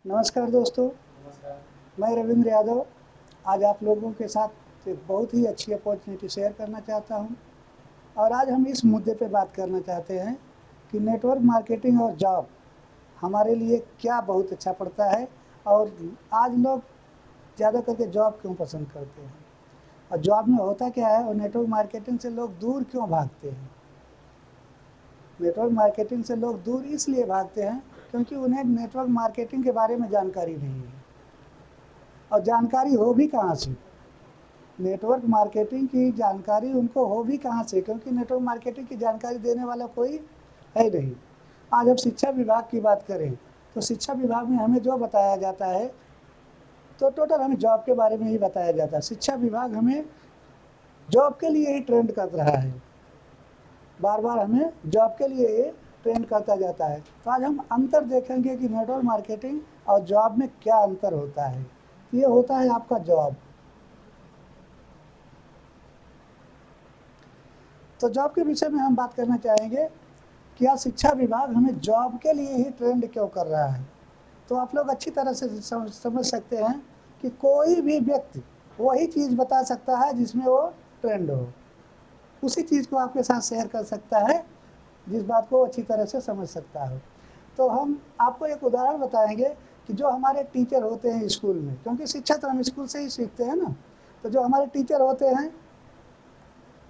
नमस्कार दोस्तों। मैं रविंद्र यादव आज आप लोगों के साथ एक बहुत ही अच्छी अपॉर्चुनिटी शेयर करना चाहता हूं। और आज हम इस मुद्दे पे बात करना चाहते हैं कि नेटवर्क मार्केटिंग और जॉब हमारे लिए क्या बहुत अच्छा पड़ता है, और आज लोग ज़्यादा करके जॉब क्यों पसंद करते हैं, और जॉब में होता क्या है, और नेटवर्क मार्केटिंग से लोग दूर क्यों भागते हैं। नेटवर्क मार्केटिंग से लोग दूर इसलिए भागते हैं क्योंकि उन्हें नेटवर्क मार्केटिंग के बारे में जानकारी नहीं है, और जानकारी हो भी कहाँ से। नेटवर्क मार्केटिंग की जानकारी उनको हो भी कहाँ से, क्योंकि नेटवर्क मार्केटिंग की जानकारी देने वाला कोई है नहीं। आज हम शिक्षा विभाग की बात करें तो शिक्षा विभाग में हमें जो बताया जाता है, तो टोटल हमें जॉब के बारे में ही बताया जाता है। शिक्षा विभाग हमें जॉब के लिए ही ट्रेंड कर रहा है, बार बार हमें जॉब के लिए ये ट्रेंड करता जाता है। तो आज हम अंतर देखेंगे कि नेटवर्क मार्केटिंग और जॉब में क्या अंतर होता है। ये होता है आपका जॉब। तो जॉब के विषय में हम बात करना चाहेंगे, क्या शिक्षा विभाग हमें जॉब के लिए ही ट्रेंड क्यों कर रहा है। तो आप लोग अच्छी तरह से समझ सकते हैं कि कोई भी व्यक्ति वही चीज़ बता सकता है जिसमें वो ट्रेंड हो, उसी चीज़ को आपके साथ शेयर कर सकता है जिस बात को अच्छी तरह से समझ सकता हो। तो हम आपको एक उदाहरण बताएंगे कि जो हमारे टीचर होते हैं स्कूल में, क्योंकि शिक्षा तो हम स्कूल से ही सीखते हैं ना, तो जो हमारे टीचर होते हैं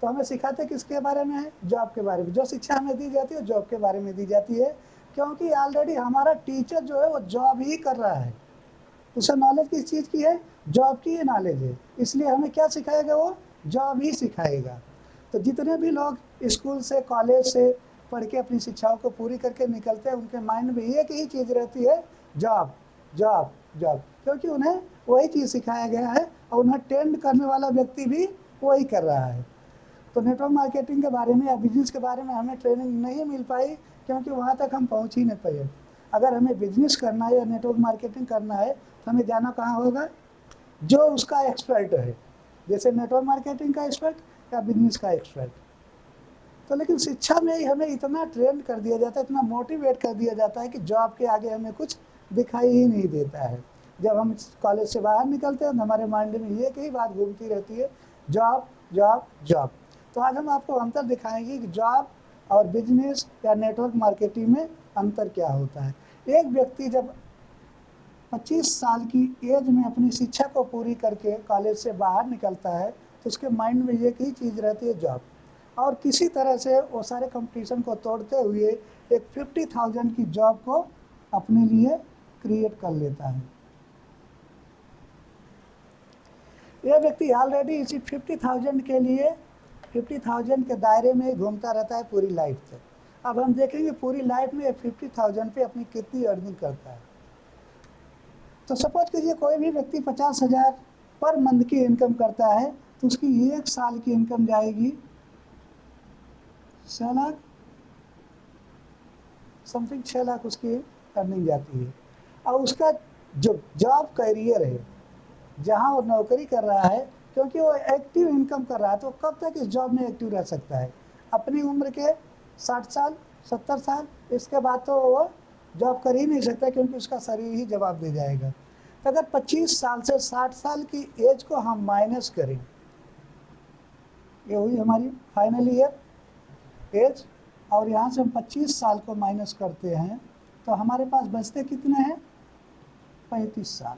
तो हमें सिखाते किसके बारे में है, जॉब के बारे में। जो शिक्षा हमें दी जाती है जॉब के बारे में दी जाती है, क्योंकि ऑलरेडी हमारा टीचर जो है वो जॉब ही कर रहा है। उसे नॉलेज किस चीज़ की है, जॉब की ही नॉलेज है, इसलिए हमें क्या सिखाएगा, वो जॉब ही सिखाएगा। तो जितने भी लोग स्कूल से कॉलेज से पढ़ के अपनी शिक्षाओं को पूरी करके निकलते हैं, उनके माइंड में एक ही चीज़ रहती है, जॉब जॉब जॉब, क्योंकि उन्हें वही चीज़ सिखाया गया है और उन्हें ट्रेंड करने वाला व्यक्ति भी वही कर रहा है। तो नेटवर्क मार्केटिंग के बारे में या बिजनेस के बारे में हमें ट्रेनिंग नहीं मिल पाई, क्योंकि वहाँ तक हम पहुँच ही नहीं पाए। अगर हमें बिजनेस करना है या नेटवर्क मार्केटिंग करना है तो हमें जाना कहाँ होगा, जो उसका एक्सपर्ट है, जैसे नेटवर्क मार्केटिंग का एक्सपर्ट या बिजनेस का एक्सपर्ट। तो लेकिन शिक्षा में ही हमें इतना ट्रेंड कर दिया जाता है, इतना मोटिवेट कर दिया जाता है कि जॉब के आगे हमें कुछ दिखाई ही नहीं देता है। जब हम कॉलेज से बाहर निकलते हैं तो हमारे माइंड में एक ही बात घूमती रहती है, जॉब जॉब जॉब। तो आज हम आपको अंतर दिखाएंगे कि जॉब और बिजनेस या नेटवर्क मार्केटिंग में अंतर क्या होता है। एक व्यक्ति जब 25 साल की एज में अपनी शिक्षा को पूरी करके कॉलेज से बाहर निकलता है तो उसके माइंड में एक ही चीज़ रहती है, जॉब। और किसी तरह से वो सारे कंपटीशन को तोड़ते हुए एक 50,000 की जॉब को अपने लिए क्रिएट कर लेता है। ये व्यक्ति ऑलरेडी इसी 50,000 के लिए 50,000 के दायरे में ही घूमता रहता है पूरी लाइफ तक। अब हम देखेंगे पूरी लाइफ में 50,000 पे अपनी कितनी अर्निंग करता है। तो सपोज कीजिए कोई भी व्यक्ति 50,000 पर मंथ की इनकम करता है, तो उसकी एक साल की इनकम जाएगी 6 लाख, समथिंग 6 लाख उसकी अर्निंग जाती है। और उसका जो जॉब कैरियर है, जहाँ वो नौकरी कर रहा है, क्योंकि वो एक्टिव इनकम कर रहा है, तो कब तक इस जॉब में एक्टिव रह सकता है, अपनी उम्र के 60 साल 70 साल। इसके बाद तो वो जॉब कर ही नहीं सकता, क्योंकि उसका शरीर ही जवाब दे जाएगा। तो अगर 25 साल से 60 साल की एज को हम माइनस करें, ये हुई हमारी फाइनल ईयर एज, और यहाँ से हम 25 साल को माइनस करते हैं, तो हमारे पास बचते कितने हैं, 35 साल।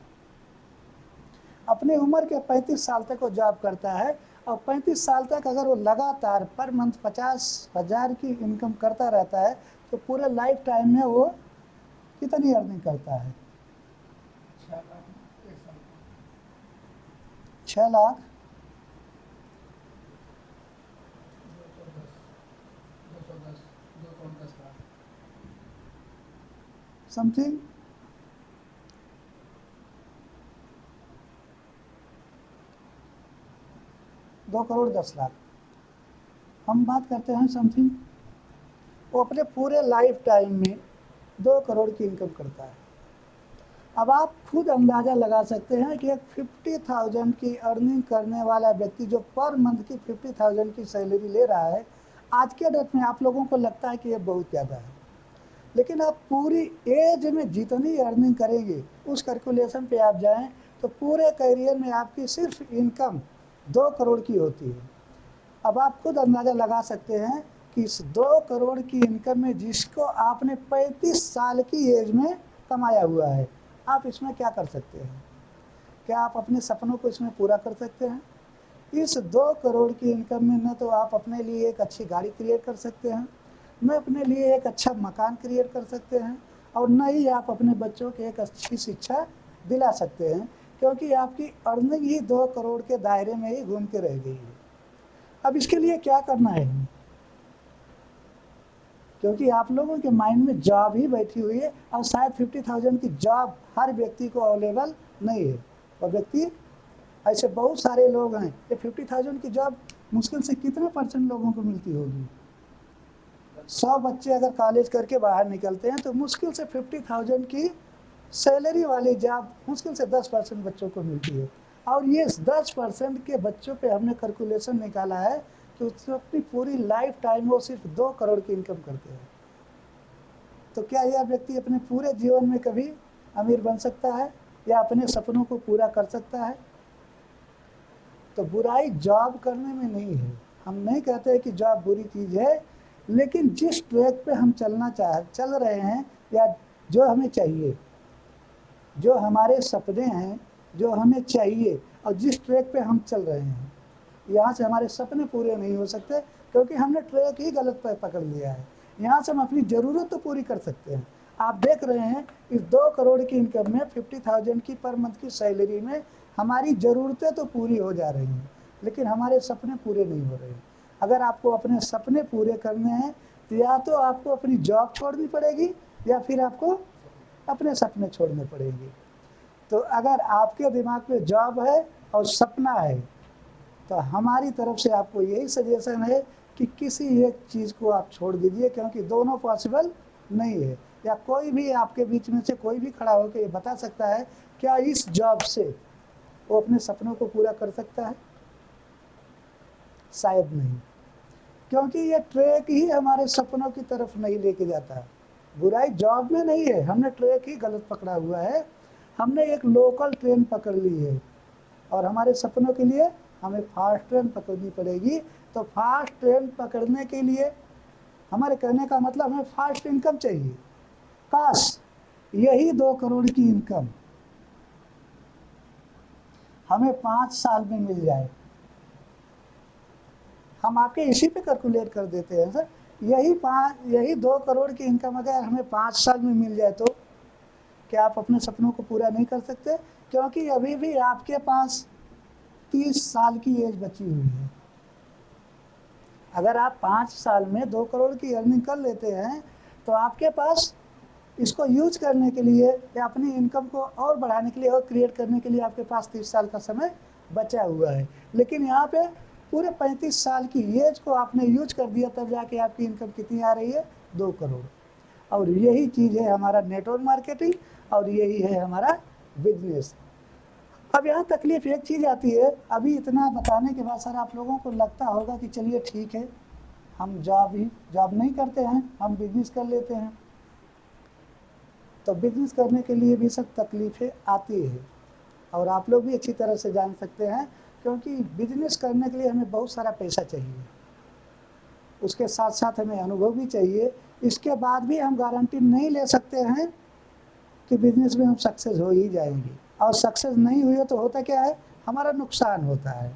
अपनी उम्र के 35 साल तक वो जॉब करता है, और 35 साल तक अगर वो लगातार पर मंथ 50,000 की इनकम करता रहता है, तो पूरे लाइफ टाइम में वो कितनी अर्निंग करता है, 6 लाख समथिंग, 2 करोड़ 10 लाख। हम बात करते हैं समथिंग, वो अपने पूरे लाइफ टाइम में 2 करोड़ की इनकम करता है। अब आप खुद अंदाज़ा लगा सकते हैं कि एक 50,000 की अर्निंग करने वाला व्यक्ति जो पर मंथ की 50,000 की सैलरी ले रहा है, आज के डेट में आप लोगों को लगता है कि ये बहुत ज़्यादा है। लेकिन आप पूरी एज में जितनी अर्निंग करेंगे उस कैलकुलेशन पे आप जाएं तो पूरे करियर में आपकी सिर्फ इनकम 2 करोड़ की होती है। अब आप खुद अंदाज़ा लगा सकते हैं कि इस 2 करोड़ की इनकम में जिसको आपने 35 साल की एज में कमाया हुआ है, आप इसमें क्या कर सकते हैं? क्या आप अपने सपनों को इसमें पूरा कर सकते हैं? इस 2 करोड़ की इनकम में न तो आप अपने लिए एक अच्छी गाड़ी क्रिएट कर सकते हैं, न अपने लिए एक अच्छा मकान क्रिएट कर सकते हैं, और न ही आप अपने बच्चों को एक अच्छी शिक्षा दिला सकते हैं, क्योंकि आपकी अर्निंग ही 2 करोड़ के दायरे में ही घूम के रह गई है। अब इसके लिए क्या करना है? क्योंकि आप लोगों के माइंड में जॉब ही बैठी हुई है, और शायद 50,000 की जॉब हर व्यक्ति को अवेलेबल नहीं है। और व्यक्ति ऐसे बहुत सारे लोग हैं, ये 50,000 की जॉब मुश्किल से कितने % लोगों को मिलती होगी? 100 बच्चे अगर कॉलेज करके बाहर निकलते हैं तो मुश्किल से 50,000 की सैलरी वाली जॉब मुश्किल से 10% बच्चों को मिलती है। और ये 10% के बच्चों पे हमने कैलकुलेशन निकाला है कि उसको अपनी पूरी लाइफ टाइम वो सिर्फ 2 करोड़ की इनकम करते हैं। तो क्या यह व्यक्ति अपने पूरे जीवन में कभी अमीर बन सकता है या अपने सपनों को पूरा कर सकता है? तो बुराई जॉब करने में नहीं है। हम नहीं कहते कि जॉब बुरी चीज़ है, लेकिन जिस ट्रैक पे हम चल रहे हैं, या जो हमें चाहिए, जो हमारे सपने हैं, जो हमें चाहिए, और जिस ट्रैक पे हम चल रहे हैं, यहाँ से हमारे सपने पूरे नहीं हो सकते, क्योंकि हमने ट्रैक ही गलत पे पकड़ लिया है। यहाँ से हम अपनी ज़रूरत तो पूरी कर सकते हैं। आप देख रहे हैं इस 2 करोड़ की इनकम में 50,000 की पर मंथ की सैलरी में हमारी ज़रूरतें तो पूरी हो जा रही हैं, लेकिन हमारे सपने पूरे नहीं हो रहे हैं। अगर आपको अपने सपने पूरे करने हैं तो या तो आपको अपनी जॉब छोड़नी पड़ेगी, या फिर आपको अपने सपने छोड़ने पड़ेंगे। तो अगर आपके दिमाग में जॉब है और सपना है, तो हमारी तरफ से आपको यही सजेशन है कि किसी एक चीज़ को आप छोड़ दीजिए, क्योंकि दोनों पॉसिबल नहीं है। या कोई भी आपके बीच में से कोई भी खड़ा होकर ये बता सकता है क्या इस जॉब से वो अपने सपनों को पूरा कर सकता है? शायद नहीं, क्योंकि ये ट्रैक ही हमारे सपनों की तरफ नहीं लेके जाता है। बुराई जॉब में नहीं है, हमने ट्रैक ही गलत पकड़ा हुआ है। हमने एक लोकल ट्रेन पकड़ ली है, और हमारे सपनों के लिए हमें फास्ट ट्रेन पकड़नी पड़ेगी। तो फास्ट ट्रेन पकड़ने के लिए हमारे कहने का मतलब हमें फास्ट इनकम चाहिए। काश यही 2 करोड़ की इनकम हमें 5 साल में मिल जाए। हम आपके इसी पे कैलकुलेट कर देते हैं सर। यही 2 करोड़ की इनकम अगर हमें 5 साल में मिल जाए, तो क्या आप अपने सपनों को पूरा नहीं कर सकते? क्योंकि अभी भी आपके पास 30 साल की एज बची हुई है। अगर आप 5 साल में 2 करोड़ की अर्निंग कर लेते हैं, तो आपके पास इसको यूज करने के लिए या अपनी इनकम को और बढ़ाने के लिए और क्रिएट करने के लिए आपके पास 30 साल का समय बचा हुआ है। लेकिन यहाँ पे पूरे 35 साल की एज को आपने यूज कर दिया, तब जाके आपकी इनकम कितनी आ रही है? 2 करोड़। और यही चीज़ है हमारा नेटवर्क मार्केटिंग, और यही है हमारा बिजनेस। अब यहाँ तकलीफ एक चीज़ आती है, अभी इतना बताने के बाद सर आप लोगों को लगता होगा कि चलिए ठीक है, हम जॉब नहीं करते हैं, हम बिजनेस कर लेते हैं। तो बिजनेस करने के लिए भी सब तकलीफ़ें आती है, और आप लोग भी अच्छी तरह से जान सकते हैं, क्योंकि बिजनेस करने के लिए हमें बहुत सारा पैसा चाहिए, उसके साथ साथ हमें अनुभव भी चाहिए। इसके बाद भी हम गारंटी नहीं ले सकते हैं कि बिजनेस में हम सक्सेस हो ही जाएंगे, और सक्सेस नहीं हुई तो होता क्या है? हमारा नुकसान होता है।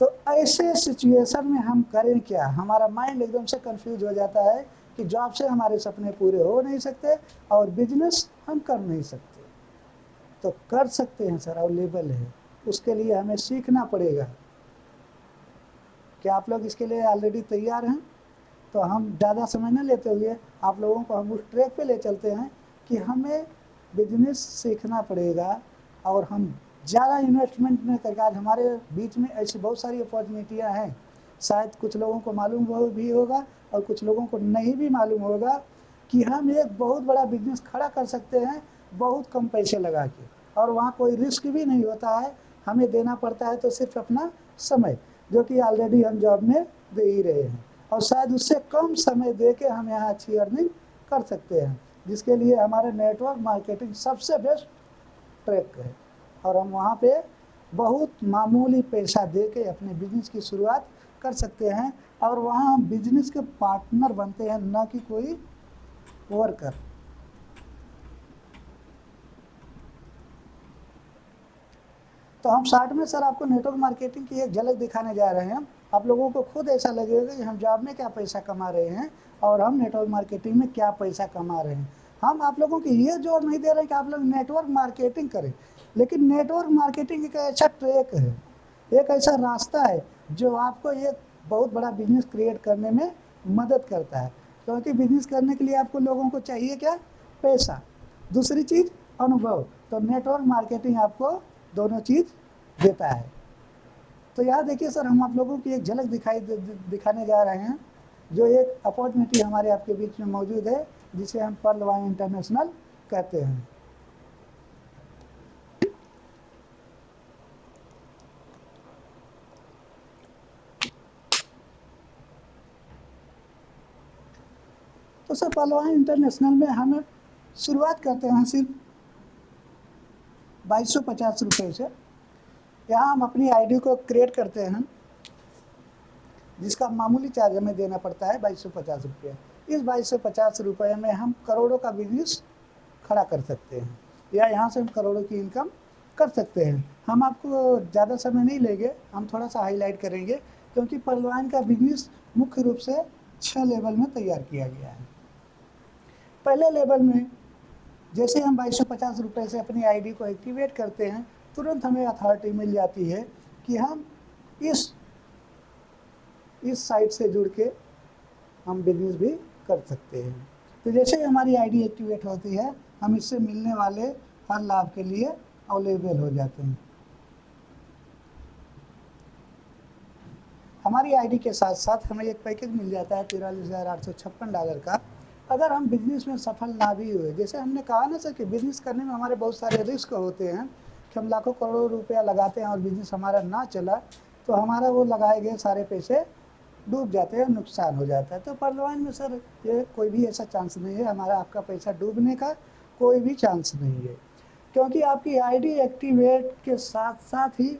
तो ऐसे सिचुएशन में हम करें क्या? हमारा माइंड एकदम से कंफ्यूज हो जाता है कि जॉब से हमारे सपने पूरे हो नहीं सकते, और बिजनेस हम कर नहीं सकते। तो कर सकते हैं सर, अवेलेबल है। उसके लिए हमें सीखना पड़ेगा। क्या आप लोग इसके लिए ऑलरेडी तैयार हैं? तो हम ज़्यादा समय न लेते हुए आप लोगों को हम उस ट्रैक पे ले चलते हैं कि हमें बिजनेस सीखना पड़ेगा, और हम ज़्यादा इन्वेस्टमेंट नहीं करके, आज हमारे बीच में ऐसी बहुत सारी अपॉर्चुनिटियाँ हैं, शायद कुछ लोगों को मालूम भी होगा और कुछ लोगों को नहीं भी मालूम होगा, कि हम एक बहुत बड़ा बिजनेस खड़ा कर सकते हैं बहुत कम पैसे लगा के, और वहाँ कोई रिस्क भी नहीं होता है। हमें देना पड़ता है तो सिर्फ अपना समय, जो कि ऑलरेडी हम जॉब में दे ही रहे हैं। और शायद उससे कम समय दे के हम यहाँ अच्छी अर्निंग कर सकते हैं, जिसके लिए हमारे नेटवर्क मार्केटिंग सबसे बेस्ट ट्रैक है। और हम वहाँ पे बहुत मामूली पैसा दे के अपने बिजनेस की शुरुआत कर सकते हैं, और वहाँ हम बिजनेस के पार्टनर बनते हैं, न कि कोई वर्कर। तो हम शॉर्ट में सर आपको नेटवर्क मार्केटिंग की एक झलक दिखाने जा रहे हैं। आप लोगों को खुद ऐसा लगेगा कि हम जॉब में क्या पैसा कमा रहे हैं और हम नेटवर्क मार्केटिंग में क्या पैसा कमा रहे हैं। हम आप लोगों को ये जोर नहीं दे रहे कि आप लोग नेटवर्क मार्केटिंग करें, लेकिन नेटवर्क मार्केटिंग एक ऐसा ट्रैक है, एक ऐसा रास्ता है जो आपको एक बहुत बड़ा बिजनेस क्रिएट करने में मदद करता है। क्योंकि बिजनेस करने के लिए आपको लोगों को चाहिए क्या? पैसा। दूसरी चीज़ अनुभव। तो नेटवर्क मार्केटिंग आपको दोनों चीज़ देता है। तो यहाँ देखिए सर, हम आप लोगों की एक झलक दिखाने जा रहे हैं, जो एक अपॉर्चुनिटी हमारे आपके बीच में मौजूद है, जिसे हम पर्ल वाइन इंटरनेशनल कहते हैं। तो सर पर्ल वाइन इंटरनेशनल में हम शुरुआत करते हैं सिर्फ 2250 रुपये से। यहाँ हम अपनी आईडी को क्रिएट करते हैं, जिसका मामूली चार्ज हमें देना पड़ता है 2250 रुपये। इस 2250 रुपये में हम करोड़ों का बिजनेस खड़ा कर सकते हैं, या यहाँ से हम करोड़ों की इनकम कर सकते हैं। हम आपको ज़्यादा समय नहीं लेंगे, हम थोड़ा सा हाईलाइट करेंगे, क्योंकि पर्ल वाइन का बिजनेस मुख्य रूप से 6 लेवल में तैयार किया गया है। पहले लेवल में जैसे हम 2250 रुपये से अपनी आईडी को एक्टिवेट करते हैं, तुरंत हमें अथॉरिटी मिल जाती है कि हम इस साइट से जुड़ के हम बिजनेस भी कर सकते हैं। तो जैसे ही हमारी आईडी एक्टिवेट होती है, हम इससे मिलने वाले हर लाभ के लिए अवेलेबल हो जाते हैं। हमारी आईडी के साथ साथ हमें एक पैकेज मिल जाता है $43,856 का, अगर हम बिजनेस में सफल ना भी हुए। जैसे हमने कहा ना सर कि बिजनेस करने में हमारे बहुत सारे रिस्क होते हैं, कि हम लाखों करोड़ों रुपया लगाते हैं और बिजनेस हमारा ना चला, तो हमारा वो लगाए गए सारे पैसे डूब जाते हैं, नुकसान हो जाता है। तो पर्ल वाइन में सर ये कोई भी ऐसा चांस नहीं है, हमारा आपका पैसा डूबने का कोई भी चांस नहीं है, क्योंकि आपकी आईडी एक्टिवेट के साथ साथ ही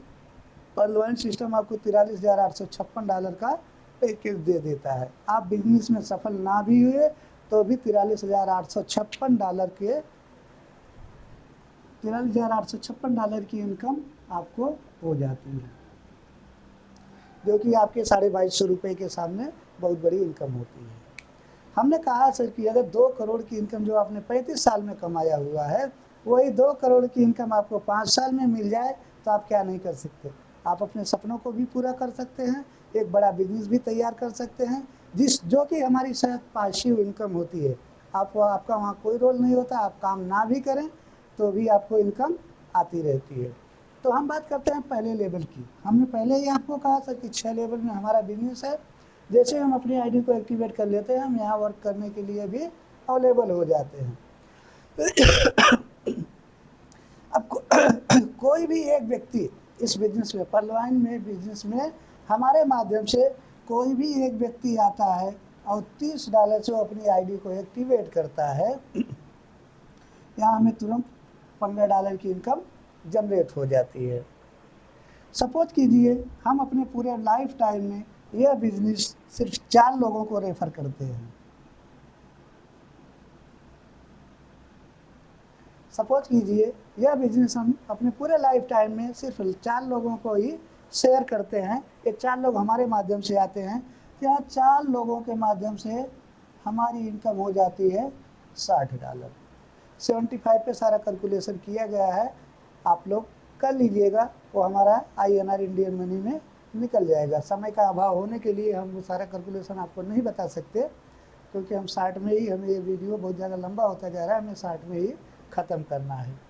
पर्ल वाइन सिस्टम आपको $43,856 का पैकेज दे देता है। आप बिजनेस में सफल ना भी हुए तो भी $43,856 की इनकम आपको हो जाती है, जो कि आपके 2250 रुपये के सामने बहुत बड़ी इनकम होती है। हमने कहा सर कि अगर 2 करोड़ की इनकम जो आपने 35 साल में कमाया हुआ है, वही 2 करोड़ की इनकम आपको 5 साल में मिल जाए, तो आप क्या नहीं कर सकते? आप अपने सपनों को भी पूरा कर सकते हैं, एक बड़ा बिजनेस भी तैयार कर सकते हैं, जो कि हमारी शायद पासिव इनकम होती है। आपका वहाँ कोई रोल नहीं होता, आप काम ना भी करें तो भी आपको इनकम आती रहती है। तो हम बात करते हैं पहले लेवल की। हमने पहले ही आपको कहा था कि 6 लेवल में हमारा बिजनेस है। जैसे हम अपनी आईडी को एक्टिवेट कर लेते हैं, हम यहाँ वर्क करने के लिए भी अवेलेबल हो जाते हैं। अब कोई भी एक व्यक्ति इस बिजनेस में, पर्ल वाइन में बिजनेस में हमारे माध्यम से कोई भी एक व्यक्ति आता है और $30 से वो अपनी आईडी को एक्टिवेट करता है, यहाँ हमें तुरंत $15 की इनकम जनरेट हो जाती है। सपोज कीजिए हम अपने पूरे लाइफ टाइम में यह बिजनेस सिर्फ 4 लोगों को रेफर करते हैं। सपोज कीजिए यह बिजनेस हम अपने पूरे लाइफ टाइम में सिर्फ 4 लोगों को ही शेयर करते हैं। ये 4 लोग हमारे माध्यम से आते हैं, यहाँ 4 लोगों के माध्यम से हमारी इनकम हो जाती है $60। 75 पे सारा कैलकुलेशन किया गया है, आप लोग कर लीजिएगा, वो हमारा INR इंडियन मनी में निकल जाएगा। समय का अभाव होने के लिए हम वो सारा कैलकुलेशन आपको नहीं बता सकते, क्योंकि हम शॉर्ट में ही, हमें ये वीडियो बहुत ज़्यादा लंबा होता जा रहा है, हमें शॉर्ट में ही ख़त्म करना है।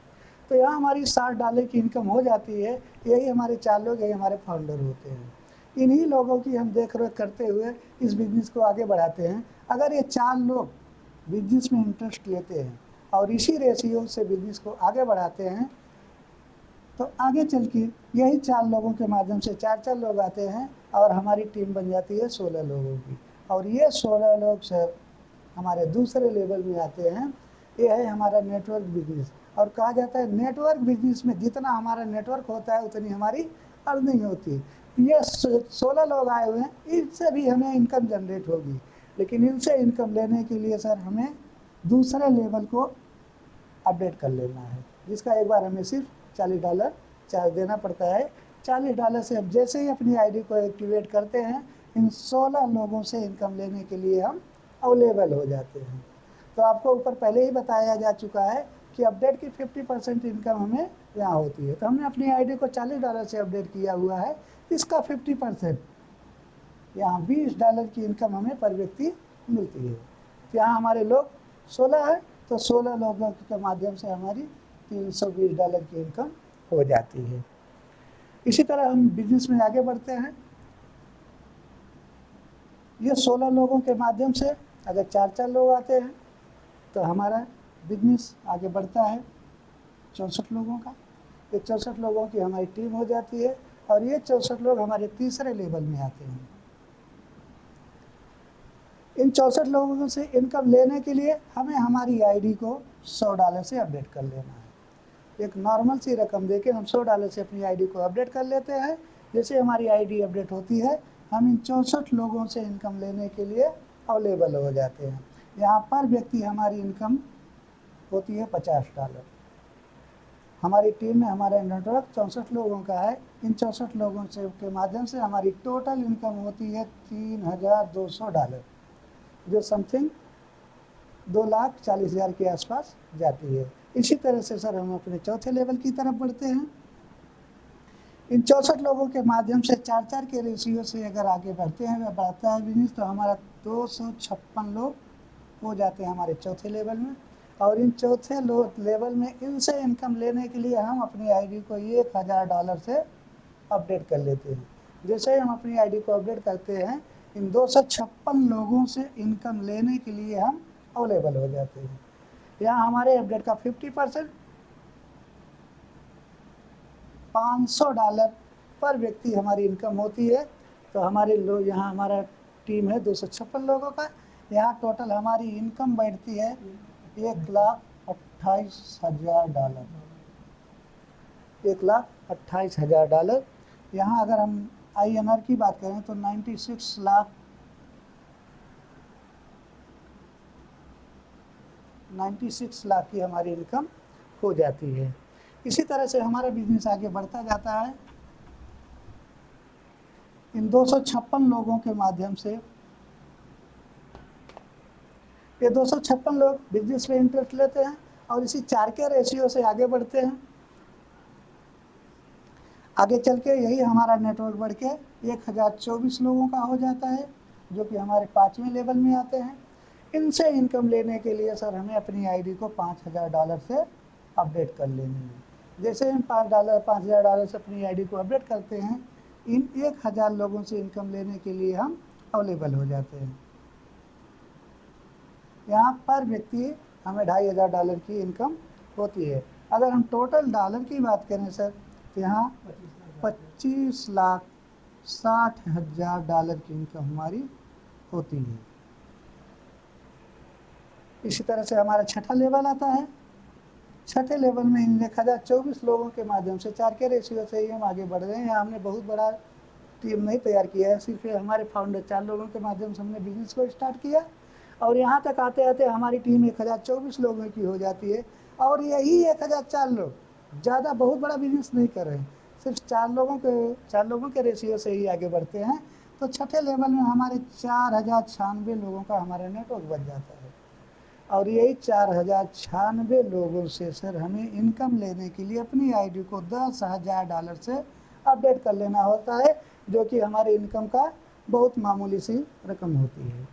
तो यहाँ हमारी $60 की इनकम हो जाती है। यही हमारे 4 लोग, यही हमारे फाउंडर होते हैं। इन्हीं लोगों की हम देख रेख करते हुए इस बिज़नेस को आगे बढ़ाते हैं। अगर ये 4 लोग बिजनेस में इंटरेस्ट लेते हैं और इसी रेशियो से बिजनेस को आगे बढ़ाते हैं, तो आगे चल के यही 4 लोगों के माध्यम से 4 लोग आते हैं और हमारी टीम बन जाती है 16 लोगों की। और ये 16 लोग सर हमारे दूसरे लेवल में आते हैं। ये है हमारा नेटवर्क बिजनेस। और कहा जाता है नेटवर्क बिजनेस में जितना हमारा नेटवर्क होता है उतनी हमारी अर्निंग होती है। ये 16 लोग आए हुए हैं, इनसे भी हमें इनकम जनरेट होगी, लेकिन इनसे इनकम लेने के लिए सर हमें दूसरे लेवल को अपडेट कर लेना है, जिसका एक बार हमें सिर्फ $40 चार्ज देना पड़ता है। $40 से अब जैसे ही अपनी आईडी को एक्टिवेट करते हैं, इन 16 लोगों से इनकम लेने के लिए हम अवेलेबल हो जाते हैं। तो आपको ऊपर पहले ही बताया जा चुका है कि अपडेट की 50% इनकम हमें यहाँ होती है। तो हमने अपनी आईडी को $40 से अपडेट किया हुआ है, इसका 50% यहाँ $20 की इनकम हमें पर व्यक्ति मिलती है। तो यहाँ हमारे लोग 16 है, तो 16 लोगों के माध्यम से हमारी $320 की इनकम हो जाती है। इसी तरह हम बिजनेस में आगे बढ़ते हैं। ये 16 लोगों के माध्यम से अगर 4-4 लोग आते हैं तो हमारा बिजनेस आगे बढ़ता है 64 लोगों का। ये 64 लोगों की हमारी टीम हो जाती है और ये 64 लोग हमारे तीसरे लेवल में आते हैं। इन 64 लोगों से इनकम लेने के लिए हमें हमारी आईडी को $100 से अपडेट कर लेना है। एक नॉर्मल सी रकम देके हम $100 से अपनी आईडी को अपडेट कर लेते हैं। जैसे हमारी आईडी अपडेट होती है, हम इन 64 लोगों से इनकम लेने के लिए अवेलेबल हो जाते हैं। यहाँ पर व्यक्ति हमारी इनकम होती है $50। हमारी टीम में हमारा नेटवर्क 64 लोगों का है। इन 64 लोगों से के माध्यम से हमारी टोटल इनकम होती है $3200, जो समथिंग 2,40,000 के आसपास जाती है। इसी तरह से सर हम अपने चौथे लेवल की तरफ बढ़ते हैं। इन 64 लोगों के माध्यम से 4-4 के रेशियो से अगर आगे बढ़ते हैं, वह बढ़ता है बिजनेस, तो हमारा 256 लोग हो जाते हैं हमारे चौथे लेवल में। और इन चौथे लेवल में इनसे इनकम लेने के लिए हम अपनी आईडी को $1000 से अपडेट कर लेते हैं। जैसे ही हम अपनी आईडी को अपडेट करते हैं, इन 256 लोगों से इनकम लेने के लिए हम अवेलेबल हो जाते हैं। यहाँ हमारे अपडेट का 50% $500 पर व्यक्ति हमारी इनकम होती है। तो हमारे लोग यहाँ हमारा टीम है 256 लोगों का। यहाँ टोटल हमारी इनकम बैठती है $1,28,000। $1,28,000। यहाँ अगर हम INR की बात करें तो 96 लाख की हमारी इनकम हो जाती है। इसी तरह से हमारा बिजनेस आगे बढ़ता जाता है। इन 256 लोगों के माध्यम से ये 256 लोग बिजनेस में इंटरेस्ट लेते हैं और इसी 4 के रेशियो से आगे बढ़ते हैं। आगे चल के यही हमारा नेटवर्क बढ़ के 1024 लोगों का हो जाता है, जो कि हमारे 5वें लेवल में आते हैं। इनसे इनकम लेने के लिए सर हमें अपनी आईडी को $5000 से अपडेट कर लेनी है। जैसे हम $5000 से अपनी आईडी को अपडेट करते हैं, इन 1000 लोगों से इनकम लेने के लिए हम अवेलेबल हो जाते हैं। यहाँ पर व्यक्ति हमें $2500 की इनकम होती है। अगर हम टोटल डॉलर की बात करें सर, तो यहाँ $25,60,000 की इनकम हमारी होती है। इसी तरह से हमारा छठा लेवल आता है। छठे लेवल में इन 1024 लोगों के माध्यम से 4 के रेशियो से ही हम आगे बढ़ रहे हैं। यहाँ हमने बहुत बड़ा टीम नहीं तैयार किया है, सिर्फ हमारे फाउंडर 4 लोगों के माध्यम से हमने बिजनेस को स्टार्ट किया और यहाँ तक आते आते हमारी टीम 1024 लोगों की हो जाती है। और यही 1004 लोग ज़्यादा बहुत बड़ा बिजनेस नहीं कर रहे हैं, सिर्फ 4 लोगों के रेशियो से ही आगे बढ़ते हैं। तो छठे लेवल में हमारे 4096 लोगों का हमारा नेटवर्क बन जाता है। और यही 4096 लोगों से सर हमें इनकम लेने के लिए अपनी आईडी को $10,000 से अपडेट कर लेना होता है, जो कि हमारी इनकम का बहुत मामूली सी रकम होती है।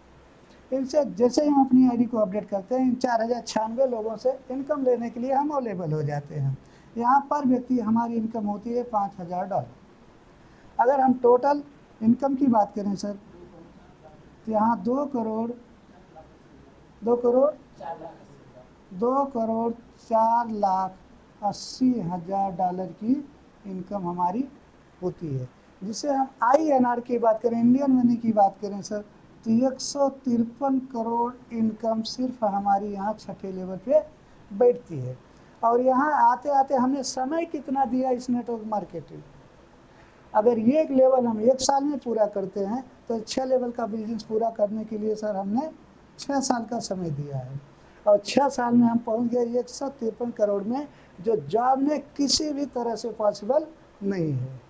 इनसे जैसे ही हम अपनी आईडी को अपडेट करते हैं, इन 4096 लोगों से इनकम लेने के लिए हम अवेलेबल हो जाते हैं। यहाँ पर व्यक्ति हमारी इनकम होती है $5000। अगर हम टोटल इनकम की बात करें सर, तो यहाँ 2,04,80,000 की इनकम हमारी होती है। जिससे हम INR की बात करें, इंडियन मनी की बात करें सर, तो 153 करोड़ इनकम सिर्फ हमारी यहाँ छठे लेवल पे बैठती है। और यहाँ आते आते हमने समय कितना दिया इस नेटवर्क मार्केटिंग, अगर ये एक लेवल हम 1 साल में पूरा करते हैं तो 6 लेवल का बिजनेस पूरा करने के लिए सर हमने 6 साल का समय दिया है। और 6 साल में हम पहुंच गए 153 करोड़ में, जो जॉब में किसी भी तरह से पॉसिबल नहीं है।